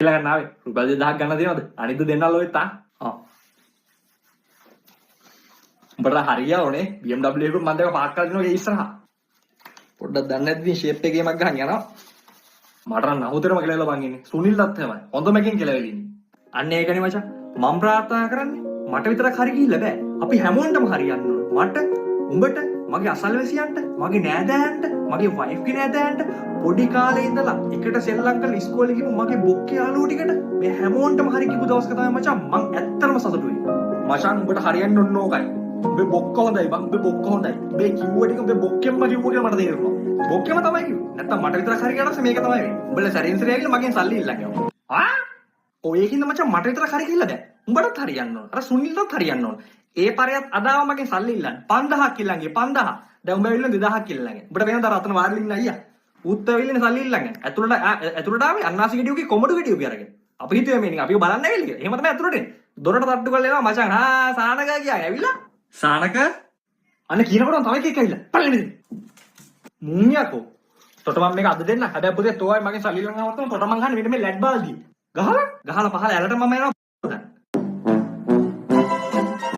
කියලා ගන්න ආවේ. රුපියල් 2000ක් ගන්න දෙනවද? අනිත් දෙන්නල් ඔය තා. උඹට හරියවනේ BMW එකක් මම දැක පාක් කරලා දිනවා ඒ ඉස්සරහා. පොඩ්ඩක් දන්නේ නැද්ද ඉතින් ෂේප් එකේ ගේමක් ගහන් යනවා. මට නම් නහුතරම කියලා බං ඉන්නේ. සුනිල්වත් තමයි. හොඳම එකෙන් කියලා වෙලින් ඉන්නේ. අන්න ඒකනේ මචං. මම ප්‍රාර්ථනා කරන්නේ මට විතරක් හරි ගිහිල්ලා බෑ. අපි හැමෝටම හරියන්න ඕන. මට, උඹට, මගේ අසල්වැසියන්ට, මගේ නෑදෑයන්ට, මගේ වයිෆ් ගේ නෑදෑයන්ට පොඩි කාලේ ඉඳලා එකට සෙල්ලම් කරලා ඉස්කෝලේ ගිහපු මගේ බොක්කේ යාළුවෝ ටිකට මේ හැමෝටම හරි කිව්ව දවසක තමයි මචං මං ඇත්තටම සතුටු වෙන්නේ. මචං උඹට හරියන්න ඕන ඕකයි. උඹේ බොක්ක හොඳයි බං. උඹේ බොක්ක හොඳයි. උඹේ කිව්ව ටික උඹේ බොක්කෙන්ම කිව්ව කියලා මට තේරෙනවා. බොක්කෙම තමයි කිව්වේ. නැත්තම් මට විතරක් හරි කියනවාස මේක තමයි වෙන්නේ. උඹලා සැරින් සැරේ ඇවිල්ලා මගෙන් සල්ලි ඉල්ලන් යනවා. ඔය ඒකින්ද මචං මට විතරක් හරි කියලා දැන්. උඹටත් හරියන්න ඕන. අර සුනිල්ටත් හරියන්න ඕන. ඒ පරයත් අදාව මගෙන් සල්ලි ඉල්ලන්න. 5000ක් ඉල්ලන් ගියේ 5000. දැන් උඹ ඇවිල්ලා 2000ක් ඉල්ලන් ගියේ. උඹට වෙනද අර අතන වාඩිලා ඉන්න අයියා. ඌත් ඇවිල්ලා සල්ලි ඉල්ලන් ගියේ. ඇතුළට ආවේ අන්නාසි ගෙඩියෝගේ කොමඩු ගෙඩියෝගේ අරගෙන. අපි හිතුවේ මේ නිකන් අපිව බලන්න ඇවිල්ලා කියලා. එහෙම තමයි ඇතුළට එන්නේ. දොරට තට්ටු කරලා එනවා මචං. සානක ගියා ඇවිල්ලා. සානක අනේ කියනකොටම තව එකෙක් ඇවිල්ලා. පල්ලෙන්නේ. මුංයකෝ. තොට මම මේක අද දෙන්න. හැබැයි පුතේ තෝයි මගෙන් සල්ලි ඉල්ලන් ආවොත් තොට මං ගහන්නේ මෙන්න මේ ලැඩ් බාල්දිය. ගහලා පහල ඇලට මම එනවා.